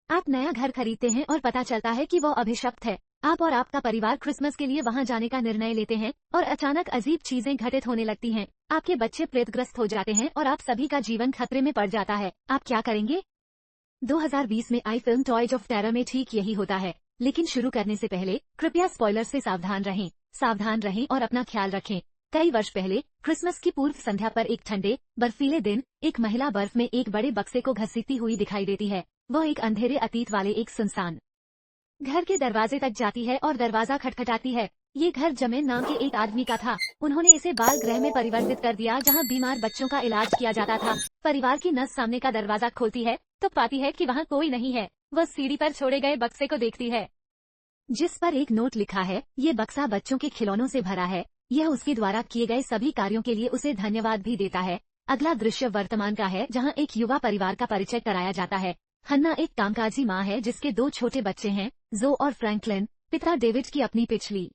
आप नया घर खरीदते हैं और पता चलता है कि वो अभिशप्त है। आप और आपका परिवार क्रिसमस के लिए वहां जाने का निर्णय लेते हैं और अचानक अजीब चीजें घटित होने लगती हैं। आपके बच्चे प्रेतग्रस्त हो जाते हैं और आप सभी का जीवन खतरे में पड़ जाता है। आप क्या करेंगे? 2020 में आई फिल्म टॉयज ऑफ टेरर में ठीक यही होता है। लेकिन शुरू करने से पहले कृपया स्पॉइलर से सावधान रहें और अपना ख्याल रखें। कई वर्ष पहले क्रिसमस की पूर्व संध्या पर एक ठंडे बर्फीले दिन एक महिला बर्फ में एक बड़े बक्से को घसीटती हुई दिखाई देती है। वह एक अंधेरे अतीत वाले एक सुनसान घर के दरवाजे तक जाती है और दरवाजा खटखटाती है। ये घर जमेन नाम के एक आदमी का था। उन्होंने इसे बाल गृह में परिवर्तित कर दिया जहां बीमार बच्चों का इलाज किया जाता था। परिवार की नर्स सामने का दरवाजा खोलती है तो पाती है कि वहां कोई नहीं है। वह सीढ़ी पर छोड़े गए बक्से को देखती है जिस पर एक नोट लिखा है, ये बक्सा बच्चों के खिलौनों से भरा है। यह उसके द्वारा किए गए सभी कार्यों के लिए उसे धन्यवाद भी देता है। अगला दृश्य वर्तमान का है जहां एक युवा परिवार का परिचय कराया जाता है। हन्ना एक कामकाजी माँ है जिसके 2 छोटे बच्चे हैं, जो और फ्रैंकलिन। पिता डेविड की अपनी पिछली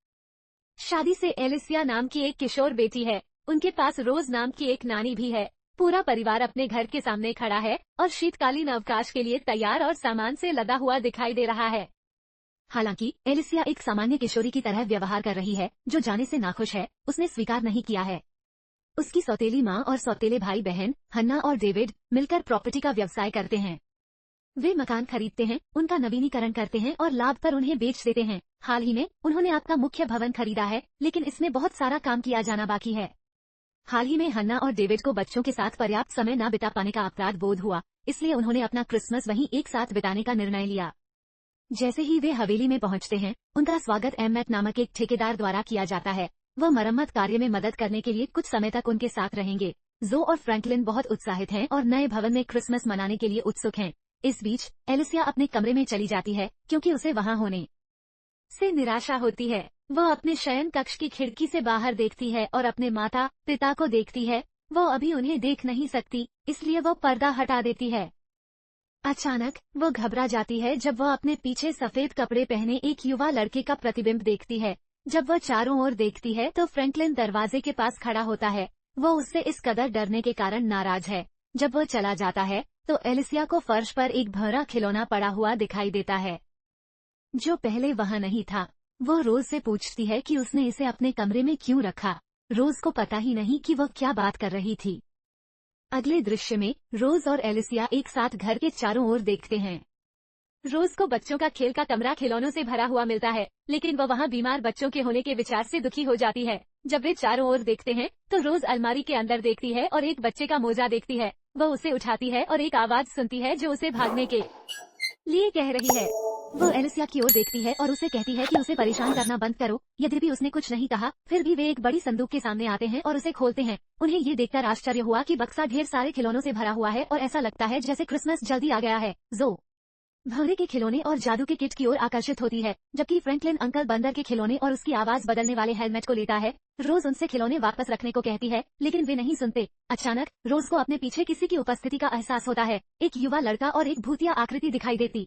शादी से एलिसिया नाम की एक किशोर बेटी है। उनके पास रोज नाम की एक नानी भी है। पूरा परिवार अपने घर के सामने खड़ा है और शीतकालीन अवकाश के लिए तैयार और सामान से लदा हुआ दिखाई दे रहा है। हालांकि एलिसिया एक सामान्य किशोरी की तरह व्यवहार कर रही है जो जाने से नाखुश है। उसने स्वीकार नहीं किया है। उसकी सौतेली माँ और सौतेले भाई बहन हन्ना और डेविड मिलकर प्रॉपर्टी का व्यवसाय करते हैं। वे मकान खरीदते हैं, उनका नवीनीकरण करते हैं और लाभ पर उन्हें बेच देते हैं। हाल ही में उन्होंने आपका मुख्य भवन खरीदा है, लेकिन इसमें बहुत सारा काम किया जाना बाकी है। हाल ही में हन्ना और डेविड को बच्चों के साथ पर्याप्त समय न बिता पाने का अपराध बोध हुआ, इसलिए उन्होंने अपना क्रिसमस वहीं एक साथ बिताने का निर्णय लिया। जैसे ही वे हवेली में पहुंचते हैं, उनका स्वागत एमेट नामक एक ठेकेदार द्वारा किया जाता है। वह मरम्मत कार्य में मदद करने के लिए कुछ समय तक उनके साथ रहेंगे। जो और फ्रैंकलिन बहुत उत्साहित हैं और नए भवन में क्रिसमस मनाने के लिए उत्सुक हैं। इस बीच एलिसिया अपने कमरे में चली जाती है क्योंकि उसे वहां होने से निराशा होती है। वह अपने शयन कक्ष की खिड़की से बाहर देखती है और अपने माता पिता को देखती है। वह अभी उन्हें देख नहीं सकती, इसलिए वह पर्दा हटा देती है। अचानक वह घबरा जाती है जब वह अपने पीछे सफेद कपड़े पहने एक युवा लड़के का प्रतिबिंब देखती है। जब वह चारों ओर देखती है तो फ्रैंकलिन दरवाजे के पास खड़ा होता है। वह उससे इस कदर डरने के कारण नाराज है। जब वह चला जाता है तो एलिसिया को फर्श पर एक भरा खिलौना पड़ा हुआ दिखाई देता है जो पहले वहां नहीं था। वह रोज से पूछती है कि उसने इसे अपने कमरे में क्यों रखा। रोज को पता ही नहीं कि वह क्या बात कर रही थी। अगले दृश्य में रोज और एलिसिया एक साथ घर के चारों ओर देखते हैं। रोज को बच्चों का खेल का कमरा खिलौनों से भरा हुआ मिलता है, लेकिन वह वहां बीमार बच्चों के होने के विचार से दुखी हो जाती है। जब वे चारों ओर देखते हैं तो रोज अलमारी के अंदर देखती है और एक बच्चे का मोजा देखती है। वह उसे उठाती है और एक आवाज सुनती है जो उसे भागने के लिए कह रही है। वह एलिसिया की ओर देखती है और उसे कहती है कि उसे परेशान करना बंद करो। यद्यपि उसने कुछ नहीं कहा, फिर भी वे एक बड़ी संदूक के सामने आते हैं और उसे खोलते हैं। उन्हें ये देखकर आश्चर्य हुआ कि बक्सा ढेर सारे खिलौनों से भरा हुआ है और ऐसा लगता है जैसे क्रिसमस जल्दी आ गया है। जो भौरे के खिलौने और जादू के किट की ओर आकर्षित होती है, जबकि फ्रैंकलिन अंकल बंदर के खिलौने और उसकी आवाज बदलने वाले हेलमेट को लेता है। रोज उनसे खिलौने वापस रखने को कहती है, लेकिन वे नहीं सुनते। अचानक रोज को अपने पीछे किसी की उपस्थिति का एहसास होता है। एक युवा लड़का और एक भूतिया आकृति दिखाई देती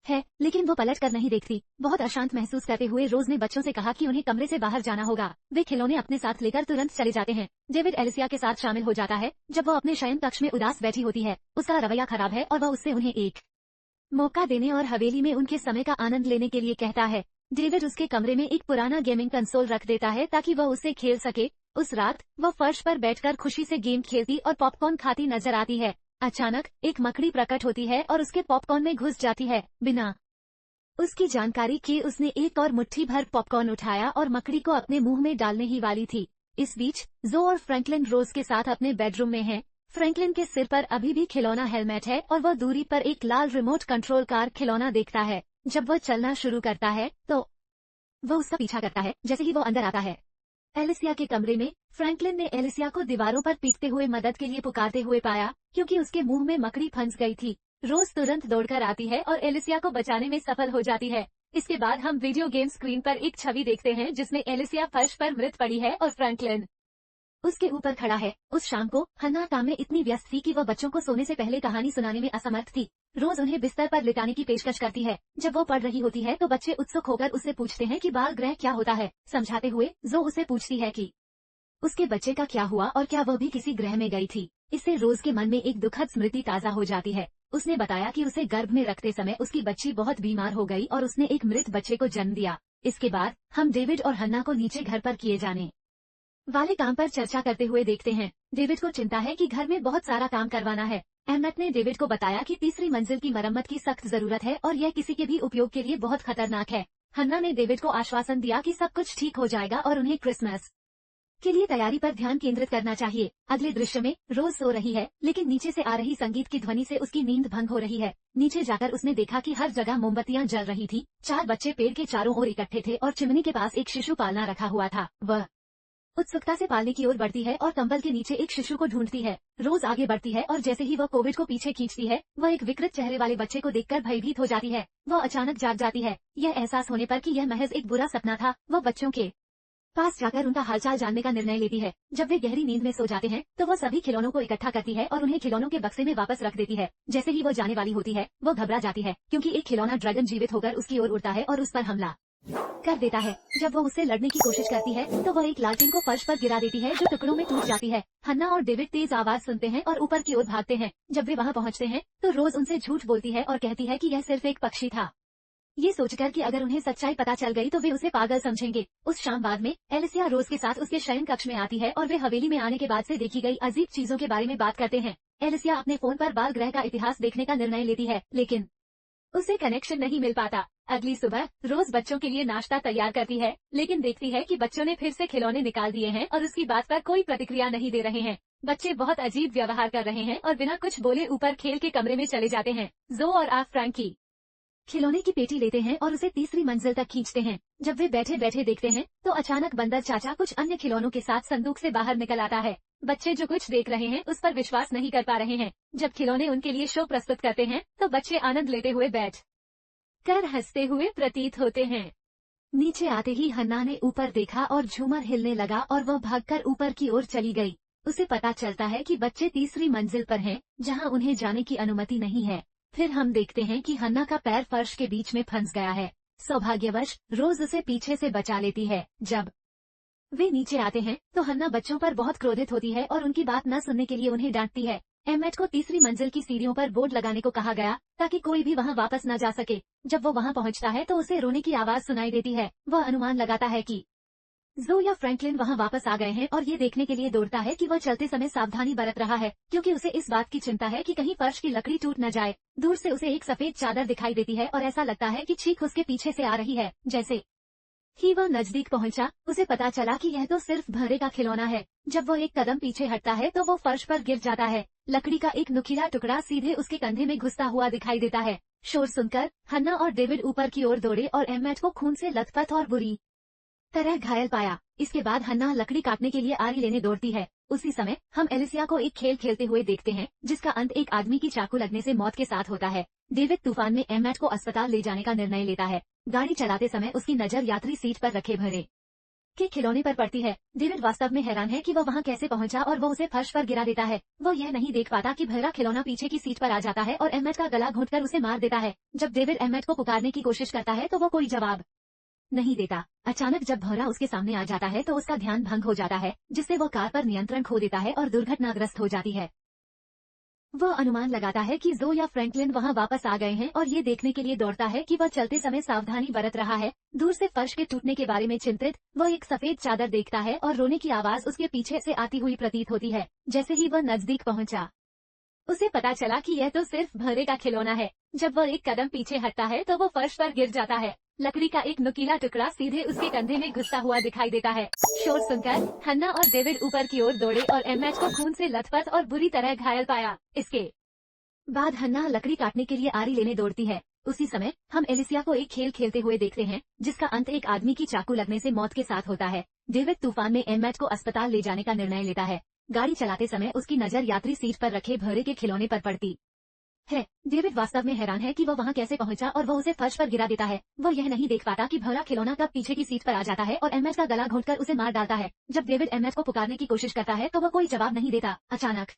है, लेकिन वो पलट कर नहीं देखती। बहुत अशांत महसूस करते हुए रोज ने बच्चों से कहा कि उन्हें कमरे से बाहर जाना होगा। वे खिलौने अपने साथ लेकर तुरंत चले जाते हैं। डेविड एलिसिया के साथ शामिल हो जाता है। जब वो अपने शयन कक्ष में उदास बैठी होती है, उसका रवैया खराब है और वह उससे उन्हें एक मौका देने और हवेली में उनके समय का आनंद लेने के लिए कहता है। डेविड उसके कमरे में एक पुराना गेमिंग कंसोल रख देता है ताकि वह उसे खेल सके। उस रात वह फर्श पर बैठकर खुशी से गेम खेलती और पॉपकॉर्न खाती नजर आती है। अचानक एक मकड़ी प्रकट होती है और उसके पॉपकॉर्न में घुस जाती है। बिना उसकी जानकारी के उसने एक और मुट्ठी भर पॉपकॉर्न उठाया और मकड़ी को अपने मुंह में डालने ही वाली थी। इस बीच जो और फ्रैंकलिन रोज के साथ अपने बेडरूम में हैं। फ्रैंकलिन के सिर पर अभी भी खिलौना हेलमेट है और वह दूरी पर एक लाल रिमोट कंट्रोल कार खिलौना देखता है। जब वह चलना शुरू करता है तो वह उसका पीछा करता है जैसे ही वो अंदर आता है। एलिसिया के कमरे में फ्रैंकलिन ने एलिसिया को दीवारों पर पीटते हुए मदद के लिए पुकारते हुए पाया, क्योंकि उसके मुंह में मकड़ी फंस गई थी। रोज तुरंत दौड़कर आती है और एलिसिया को बचाने में सफल हो जाती है। इसके बाद हम वीडियो गेम स्क्रीन पर एक छवि देखते हैं जिसमें एलिसिया फर्श पर मृत पड़ी है और फ्रैंकलिन उसके ऊपर खड़ा है। उस शाम को हन्ना काम में इतनी व्यस्त थी कि वह बच्चों को सोने से पहले कहानी सुनाने में असमर्थ थी। रोज उन्हें बिस्तर पर लिटाने की पेशकश करती है। जब वो पढ़ रही होती है तो बच्चे उत्सुक होकर उससे पूछते हैं कि बाल ग्रह क्या होता है। समझाते हुए जो उसे पूछती है कि उसके बच्चे का क्या हुआ और क्या वह भी किसी ग्रह में गई थी। इससे रोज के मन में एक दुखद स्मृति ताजा हो जाती है। उसने बताया कि उसे गर्भ में रखते समय उसकी बच्ची बहुत बीमार हो गई और उसने एक मृत बच्चे को जन्म दिया। इसके बाद हम डेविड और हन्ना को नीचे घर पर किए जाने वाले काम पर चर्चा करते हुए देखते हैं। डेविड को चिंता है कि घर में बहुत सारा काम करवाना है। एम्मेट ने डेविड को बताया कि तीसरी मंजिल की मरम्मत की सख्त जरूरत है और यह किसी के भी उपयोग के लिए बहुत खतरनाक है। हन्ना ने डेविड को आश्वासन दिया कि सब कुछ ठीक हो जाएगा और उन्हें क्रिसमस के लिए तैयारी पर ध्यान केंद्रित करना चाहिए। अगले दृश्य में रोज सो रही है, लेकिन नीचे से आ रही संगीत की ध्वनि से उसकी नींद भंग हो रही है। नीचे जाकर उसने देखा कि हर जगह मोमबत्तियां जल रही थी। 4 बच्चे पेड़ के चारों ओर इकट्ठे थे और चिमनी के पास एक शिशु पालना रखा हुआ था। वह उत्सुकता से पालने की ओर बढ़ती है और कंबल के नीचे एक शिशु को ढूंढती है। रोज आगे बढ़ती है और जैसे ही वह कोविड को पीछे खींचती है, वह एक विकृत चेहरे वाले बच्चे को देखकर भयभीत हो जाती है। वह अचानक जाग जाती है। यह एहसास होने पर कि यह महज एक बुरा सपना था, वह बच्चों के पास जाकर उनका हालचाल जानने का निर्णय लेती है। जब वे गहरी नींद में सो जाते हैं तो वह सभी खिलौनों को इकट्ठा करती है और उन्हें खिलौनों के बक्से में वापस रख देती है। जैसे ही वो जाने वाली होती है, वो घबरा जाती है क्योंकि एक खिलौना ड्रैगन जीवित होकर उसकी ओर उड़ता है और उस पर हमला कर देता है। जब वो उससे लड़ने की कोशिश करती है तो वह एक लालटेन को फर्श पर गिरा देती है जो टुकड़ों में टूट जाती है। हन्ना और डेविड तेज आवाज सुनते हैं और ऊपर की ओर भागते हैं। जब वे वहां पहुंचते हैं तो रोज उनसे झूठ बोलती है और कहती है कि यह सिर्फ एक पक्षी था। ये सोचकर कि अगर उन्हें सच्चाई पता चल गई तो वे उसे पागल समझेंगे। उस शाम बाद में एलिसिया रोज के साथ उसके शयन कक्ष में आती है और वे हवेली में आने के बाद से देखी गई अजीब चीजों के बारे में बात करते हैं। एलिसिया अपने फोन पर बाल ग्रह का इतिहास देखने का निर्णय लेती है, लेकिन उसे कनेक्शन नहीं मिल पाता। अगली सुबह रोज बच्चों के लिए नाश्ता तैयार करती है, लेकिन देखती है कि बच्चों ने फिर से खिलौने निकाल दिए हैं और उसकी बात पर कोई प्रतिक्रिया नहीं दे रहे हैं। बच्चे बहुत अजीब व्यवहार कर रहे हैं और बिना कुछ बोले ऊपर खेल के कमरे में चले जाते हैं। जो और आप फ्रैंकी खिलौने की पेटी लेते हैं और उसे तीसरी मंजिल तक खींचते हैं। जब वे बैठे बैठे देखते हैं तो अचानक बंदर चाचा कुछ अन्य खिलौनों के साथ संदूक से बाहर निकल आता है। बच्चे जो कुछ देख रहे हैं उस पर विश्वास नहीं कर पा रहे हैं। जब खिलौने उनके लिए शो प्रस्तुत करते हैं तो बच्चे आनंद लेते हुए बैठ कर हंसते हुए प्रतीत होते हैं। नीचे आते ही हन्ना ने ऊपर देखा और झूमर हिलने लगा और वह भागकर ऊपर की ओर चली गई। उसे पता चलता है कि बच्चे तीसरी मंजिल पर हैं, जहां उन्हें जाने की अनुमति नहीं है। फिर हम देखते हैं कि हन्ना का पैर फर्श के बीच में फंस गया है। सौभाग्यवश रोज उसे पीछे से बचा लेती है। जब वे नीचे आते हैं तो हन्ना बच्चों पर बहुत क्रोधित होती है और उनकी बात न सुनने के लिए उन्हें डांटती है। एम्मेट को तीसरी मंजिल की सीढ़ियों पर बोर्ड लगाने को कहा गया ताकि कोई भी वहां वापस न जा सके। जब वो वहां पहुंचता है तो उसे रोने की आवाज सुनाई देती है। वह अनुमान लगाता है कि जो या फ्रैंकलिन वहां वापस आ गए हैं और ये देखने के लिए दौड़ता है कि वह चलते समय सावधानी बरत रहा है, क्योंकि उसे इस बात की चिंता है कि कहीं फर्श की लकड़ी टूट न जाए। दूर से उसे एक सफेद चादर दिखाई देती है और ऐसा लगता है कि चीख उसके पीछे से आ रही है। जैसे ही वह नजदीक पहुंचा, उसे पता चला कि यह तो सिर्फ भंवरे का खिलौना है। जब वो एक कदम पीछे हटता है तो वो फर्श पर गिर जाता है। लकड़ी का एक नुकीला टुकड़ा सीधे उसके कंधे में घुसता हुआ दिखाई देता है। शोर सुनकर हन्ना और डेविड ऊपर की ओर दौड़े और एम्मेट को खून से लथपथ और बुरी तरह घायल पाया। इसके बाद हन्ना लकड़ी काटने के लिए आरी लेने दौड़ती है। उसी समय हम एलिसिया को एक खेल खेलते हुए देखते हैं जिसका अंत एक आदमी की चाकू लगने से मौत के साथ होता है। डेविड तूफान में एम्मेट को अस्पताल ले जाने का निर्णय लेता है। गाड़ी चलाते समय उसकी नजर यात्री सीट पर रखे भंवरे के खिलौने पर पड़ती है। डेविड वास्तव में हैरान है कि वह वहां कैसे पहुंचा और वो उसे फर्श पर गिरा देता है। वो यह नहीं देख पाता कि भंवरा खिलौना पीछे की सीट पर आ जाता है और एम्मेट का गला घोंटकर उसे मार देता है। जब डेविड एम्मेट को पुकारने की कोशिश करता है तो वो कोई जवाब नहीं देता। अचानक जब भंवरा उसके सामने आ जाता है तो उसका ध्यान भंग हो जाता है, जिससे वो कार पर नियंत्रण खो देता है और दुर्घटनाग्रस्त हो जाती है। वह अनुमान लगाता है कि जो या फ्रैंकलिन वहां वापस आ गए हैं और ये देखने के लिए दौड़ता है कि वह चलते समय सावधानी बरत रहा है। दूर से फर्श के टूटने के बारे में चिंतित वह एक सफेद चादर देखता है और रोने की आवाज उसके पीछे से आती हुई प्रतीत होती है। जैसे ही वह नजदीक पहुंचा, उसे पता चला कि यह तो सिर्फ भंवरे का खिलौना है। जब वह एक कदम पीछे हटता है तो वो फर्श पर गिर जाता है। लकड़ी का एक नुकीला टुकड़ा सीधे उसके कंधे में घुसता हुआ दिखाई देता है। शोर सुनकर हन्ना और डेविड ऊपर की ओर दौड़े और एम्मेट को खून से लथपथ और बुरी तरह घायल पाया। इसके बाद हन्ना लकड़ी काटने के लिए आरी लेने दौड़ती है। उसी समय हम एलिसिया को एक खेल खेलते हुए देखते हैं जिसका अंत एक आदमी की चाकू लगने से मौत के साथ होता है। डेविड तूफान में एम्मेट को अस्पताल ले जाने का निर्णय लेता है। गाड़ी चलाते समय उसकी नजर यात्री सीट पर रखे भंवरे के खिलौने पर पड़ती है। डेविड वास्तव में हैरान है कि वह वहां कैसे पहुंचा और वह उसे फर्श पर गिरा देता है। वह यह नहीं देख पाता कि भंवरा खिलौना कब पीछे की सीट पर आ जाता है और एम्मेट का गला घोंटकर उसे मार डालता है। जब डेविड एम्मेट को पुकारने की कोशिश करता है तो वह कोई जवाब नहीं देता। अचानक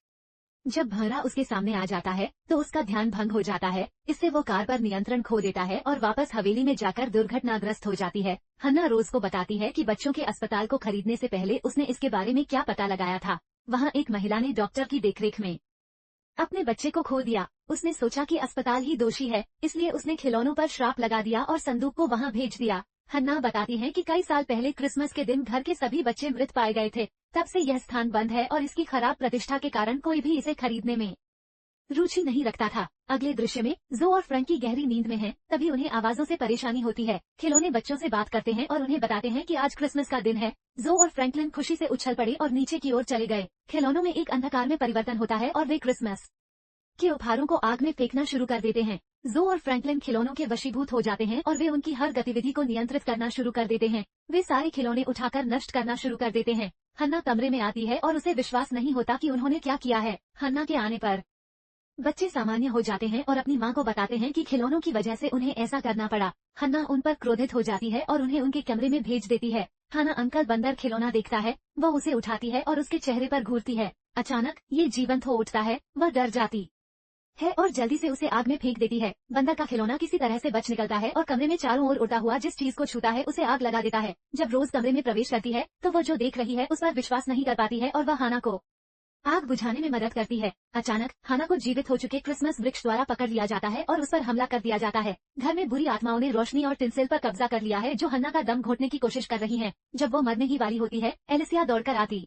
जब भंवरा उसके सामने आ जाता है तो उसका ध्यान भंग हो जाता है। इससे वो कार पर नियंत्रण खो देता है और वापस हवेली में जाकर दुर्घटनाग्रस्त हो जाती है। हन्ना रोज को बताती है कि बच्चों के अस्पताल को खरीदने से पहले उसने इसके बारे में क्या पता लगाया था। वहाँ एक महिला ने डॉक्टर की देखरेख में अपने बच्चे को खो दिया। उसने सोचा कि अस्पताल ही दोषी है, इसलिए उसने खिलौनों पर श्राप लगा दिया और संदूक को वहाँ भेज दिया। हन्ना बताती हैं कि कई साल पहले क्रिसमस के दिन घर के सभी बच्चे मृत पाए गए थे। तब से यह स्थान बंद है और इसकी खराब प्रतिष्ठा के कारण कोई भी इसे खरीदने में रुचि नहीं रखता था। अगले दृश्य में जो और फ्रैंकी गहरी नींद में हैं, तभी उन्हें आवाजों से परेशानी होती है। खिलौने बच्चों से बात करते हैं और उन्हें बताते हैं कि आज क्रिसमस का दिन है। जो और फ्रैंकलिन खुशी से उछल पड़े और नीचे की ओर चले गए। खिलौनों में एक अंधकार में परिवर्तन होता है और वे क्रिसमस के उपहारों को आग में फेंकना शुरू कर देते हैं। जो और फ्रैंकलिन खिलौनों के वशीभूत हो जाते हैं और वे उनकी हर गतिविधि को नियंत्रित करना शुरू कर देते हैं। वे सारे खिलौने उठाकर नष्ट करना शुरू कर देते हैं। हन्ना कमरे में आती है और उसे विश्वास नहीं होता कि उन्होंने क्या किया है। हन्ना के आने पर बच्चे सामान्य हो जाते हैं और अपनी मां को बताते हैं कि खिलौनों की वजह से उन्हें ऐसा करना पड़ा। हन्ना उन पर क्रोधित हो जाती है और उन्हें उनके कमरे में भेज देती है। हन्ना अंकल बंदर खिलौना देखता है, वो उसे उठाती है और उसके चेहरे पर घूरती है। अचानक ये जीवंत हो उठता है, वह डर जाती है और जल्दी से उसे आग में फेंक देती है। बंदर का खिलौना किसी तरह से बच निकलता है और कमरे में चारों ओर उड़ता हुआ जिस चीज को छूता है उसे आग लगा देता है। जब रोज कमरे में प्रवेश करती है तो वह जो देख रही है उस पर विश्वास नहीं कर पाती है और वह हाना को आग बुझाने में मदद करती है। अचानक हाना को जीवित हो चुके क्रिसमस वृक्ष द्वारा पकड़ लिया जाता है और उस पर हमला कर दिया जाता है। घर में बुरी आत्माओं ने रोशनी और टिंसिल पर कब्जा कर लिया है जो हन्ना का दम घोटने की कोशिश कर रही हैं। जब वो मरने की वाली होती है, एलिसिया दौड़कर आती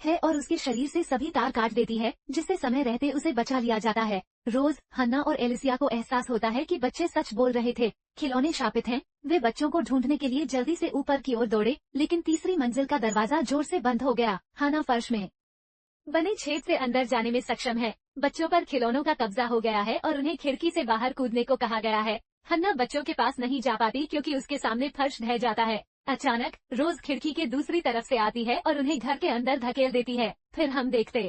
है और उसके शरीर से सभी तार काट देती है, जिससे समय रहते उसे बचा लिया जाता है। रोज, हन्ना और एलिसिया को एहसास होता है कि बच्चे सच बोल रहे थे। खिलौने शापित हैं। वे बच्चों को ढूंढने के लिए जल्दी से ऊपर की ओर दौड़े, लेकिन तीसरी मंजिल का दरवाजा जोर से बंद हो गया। हन्ना फर्श में बने छेद से अंदर जाने में सक्षम है। बच्चों पर खिलौनों का कब्जा हो गया है और उन्हें खिड़की से बाहर कूदने को कहा गया है। हन्ना बच्चों के पास नहीं जा पाती क्योंकि उसके सामने फर्श ढह जाता है। अचानक रोज खिड़की के दूसरी तरफ से आती है और उन्हें घर के अंदर धकेल देती है। फिर हम देखते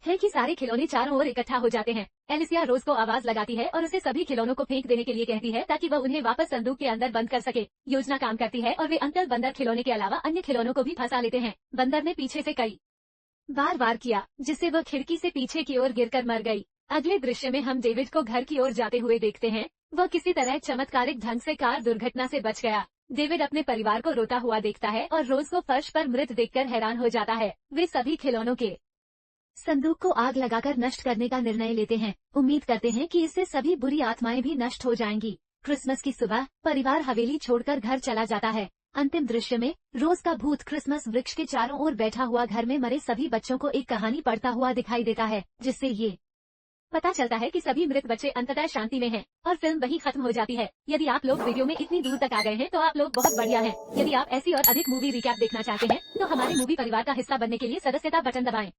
हैं कि सारे खिलौने चारों ओर इकट्ठा हो जाते हैं। एलिसिया रोज को आवाज लगाती है और उसे सभी खिलौनों को फेंक देने के लिए कहती है ताकि वह उन्हें वापस संदूक के अंदर बंद कर सके। योजना काम करती है और वे अंकल बंदर खिलौने के अलावा अन्य खिलौनों को भी फंसा लेते हैं। बंदर ने पीछे से कई बार वार किया, जिससे वह खिड़की से पीछे की ओर गिरकर मर गई। अगले दृश्य में हम डेविड को घर की ओर जाते हुए देखते हैं। वह किसी तरह चमत्कारिक ढंग से कार दुर्घटना से बच गया। डेविड अपने परिवार को रोता हुआ देखता है और रोज को फर्श पर मृत देखकर हैरान हो जाता है। वे सभी खिलौनों के संदूक को आग लगाकर नष्ट करने का निर्णय लेते हैं। उम्मीद करते हैं कि इससे सभी बुरी आत्माएं भी नष्ट हो जाएंगी। क्रिसमस की सुबह परिवार हवेली छोड़कर घर चला जाता है। अंतिम दृश्य में रोज का भूत क्रिसमस वृक्ष के चारों ओर बैठा हुआ घर में मरे सभी बच्चों को एक कहानी पढ़ता हुआ दिखाई देता है, जिससे ये पता चलता है कि सभी मृत बच्चे अंततः शांति में हैं और फिल्म वहीं खत्म हो जाती है। यदि आप लोग वीडियो में इतनी दूर तक आ गए हैं तो आप लोग बहुत बढ़िया हैं। यदि आप ऐसी और अधिक मूवी रिकैप देखना चाहते हैं तो हमारे मूवी परिवार का हिस्सा बनने के लिए सदस्यता बटन दबाएं।